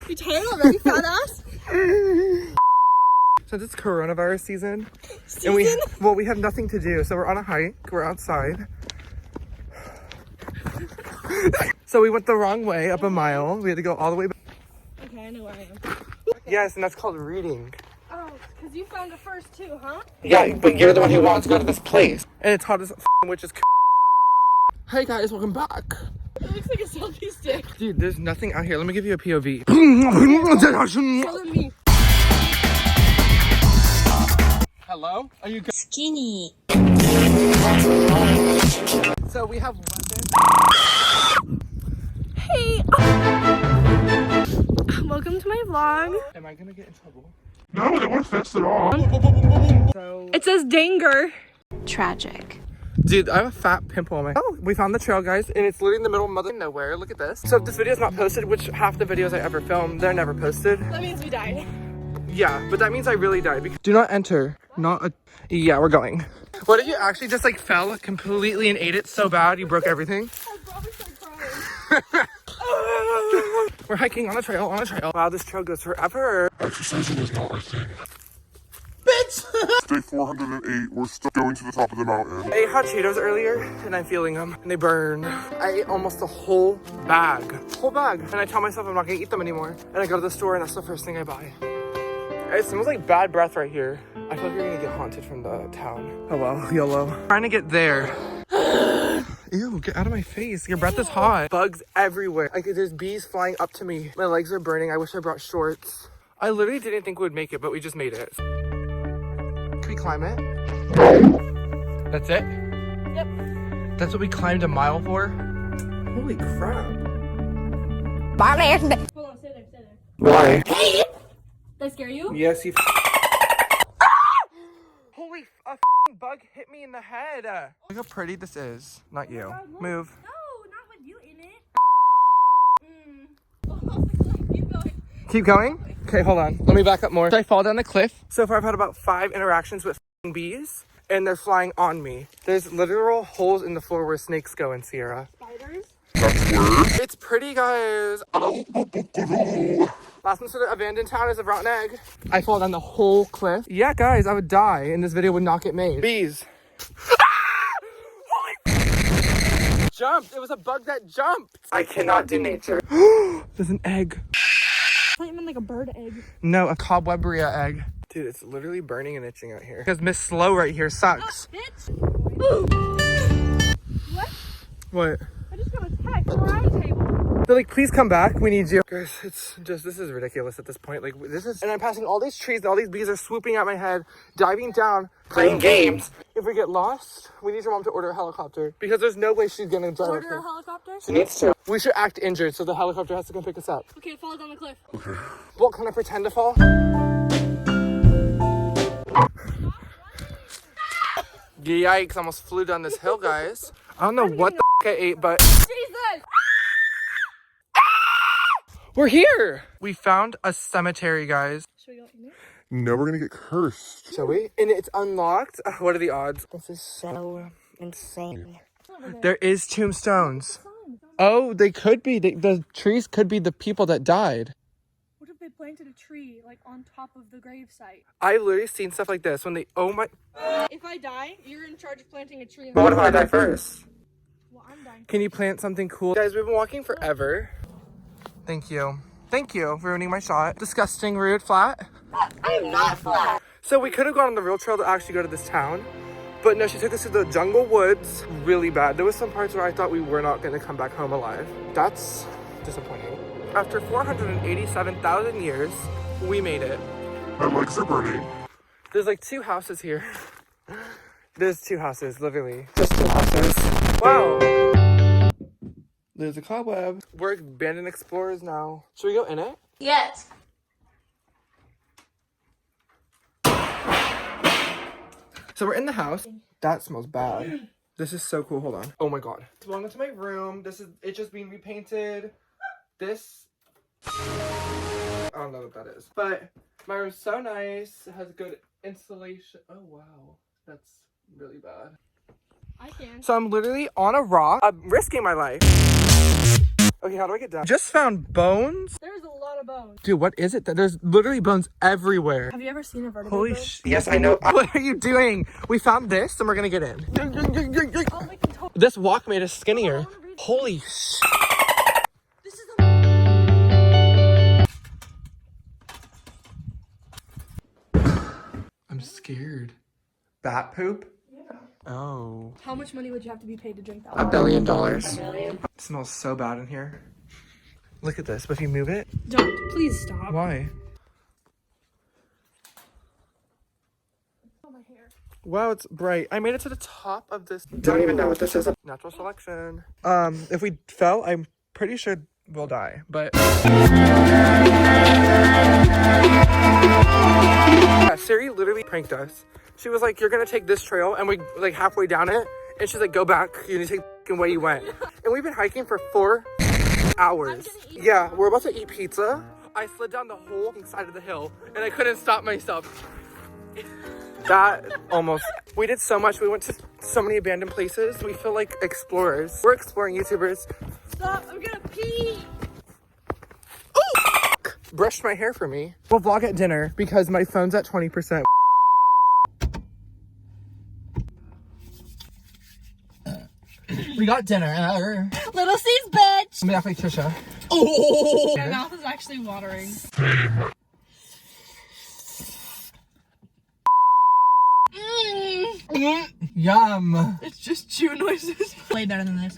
You tired already, fat ass? Since it's coronavirus season, and we have nothing to do, so we're on a hike, we're outside. So we went the wrong way up a mile. We had to go all the way back. Okay, I know where I am. Yes, and that's called reading. Oh, because you found it first too, huh? Yeah, but you're the one who wants to go to this place. And it's hot as which is. Hey guys, welcome back. It looks like a selfie stick. Dude, there's nothing out here. Let me give you a POV. Show them me. Hello? Are you good? Skinny. So we have weapons. Hey. Welcome to my vlog. Am I gonna get in trouble? No, they weren't fixed at all. So It says danger. Tragic. dude, I have a fat pimple on my. Oh, we found the trail, guys, and it's literally in the middle of mother nowhere. Look at this. So if this video is not posted, which half the videos I ever filmed, they're never posted. That means we died. Yeah, but that means I really died. Because do not enter. Not a. Yeah, we're going. What if you actually just like fell completely and ate it so bad you broke everything? I'd probably start crying. We're hiking on a trail, Wow, this trail goes forever. Exercising is not our thing. Bitch! Day 408, we're still going to the top of the mountain. I ate hot Cheetos earlier, and I'm feeling them, and they burn. I ate almost a whole bag. And I tell myself I'm not gonna eat them anymore. And I go to the store, and that's the first thing I buy. It smells like bad breath right here. I feel like you're gonna get haunted from the town. Oh well, YOLO. Trying to get there. Ew, get out of my face. Your breath is hot. Bugs everywhere. Like, there's bees flying up to me. My legs are burning. I wish I brought shorts. I literally didn't think we would make it, but we just made it. Can we climb it? That's it? Yep. That's what we climbed a mile for? Holy crap. Hold on, stay there. Why? Did I scare you? Yes, you. Holy, a bug hit me in the head. Look how pretty this is. Not you. Move. No, not with you in it. Keep going. Keep going? Okay, hold on. Let me back up more. Did I fall down the cliff? So far, I've had about 5 interactions with bees, and they're flying on me. There's literal holes in the floor where snakes go in Sierra. Spiders? That's weird. It's pretty, guys. Last one to the abandoned town is a rotten egg. I fall down the whole cliff. Yeah, guys, I would die, and this video would not get made. Bees. Holy... Jumped. It was a bug that jumped. I cannot do nature. There's an egg. I thought you meant like a bird egg. No, a cobwebria egg. Dude, it's literally burning and itching out here. Because Miss Slow right here sucks. Bitch. Ooh. What? What? I just got attacked. Round table. They're like, please come back. We need you. Guys, it's just, this is ridiculous at this point. Like, this is, and I'm passing all these trees and all these bees are swooping at my head, diving down, playing games. If we get lost, we need your mom to order a helicopter because there's no way she's gonna drive Order up a helicopter? She needs to. We should act injured so the helicopter has to come pick us up. Okay, fall down the cliff. Well, can I pretend to fall? Yikes, almost flew down this hill, guys. I don't know what the I ate, but Jesus! we're here. We found a cemetery, guys. Should we go in there? No, we're gonna get cursed. Shall we? And it's unlocked. What are the odds? This is so insane. There is tombstones. Oh, they could be. The trees could be the people that died. What if they planted a tree like on top of the gravesite? I literally seen stuff like this when they. Oh my. If I die, you're in charge of planting a tree. But what if I die first? Well, I'm dying. Can you plant something cool? Guys, we've been walking forever. Thank you. Thank you for ruining my shot. Disgusting, rude, flat. I'm not flat. So we could have gone on the real trail to actually go to this town. But no, she took us to the jungle woods. Really bad. There was some parts where I thought we were not going to come back home alive. That's disappointing. After 487,000 years, we made it. My legs are burning. There's like 2 houses here. There's 2 houses, literally. Just 2 houses. Wow. There's a cobweb. We're abandoned explorers now. Should we go in it? Yes. So we're in the house. That smells bad. This is so cool. Hold on. Oh my god. It's belonging to my room. This is it just being repainted. This I don't know what that is. But my room's so nice. It has good insulation. Oh wow. That's really bad. I can. So I'm literally on a rock. I'm risking my life. Okay, how do I get down? Just found bones? There's a lot of bones. Dude, what is it? There's literally bones everywhere. Have you ever seen a vertebrae Holy bone? yes, I know. What are you doing? We found this and we're gonna get in. Oh, we can totally. This walk made us skinnier. Holy sh. This is a. I'm scared. Bat poop? Oh. How much money would you have to be paid to drink that? $1 billion. It smells so bad in here. Look at this. But if you move it. Don't. Please stop. Why? Oh, my hair. Wow, it's bright. I made it to the top of this. Don't even know what this is. Natural selection. If we fell, I'm pretty sure we'll die. But yeah, Siri literally pranked us. She was like, "You're gonna take this trail," and we like halfway down it, and she's like, "Go back. You need to take the way you went." And we've been hiking for 4 hours. Yeah, we're about to eat pizza. I slid down the whole side of the hill, and I couldn't stop myself. That almost. We did so much. We went to so many abandoned places. We feel like explorers. We're exploring YouTubers. Stop. I'm gonna pee. Ooh! Brushed my hair for me. We'll vlog at dinner because my phone's at 20%. We got dinner. Little C's bitch. Let me act like Trisha. My mouth is actually watering. Yum. It's just chew noises. Way better than this.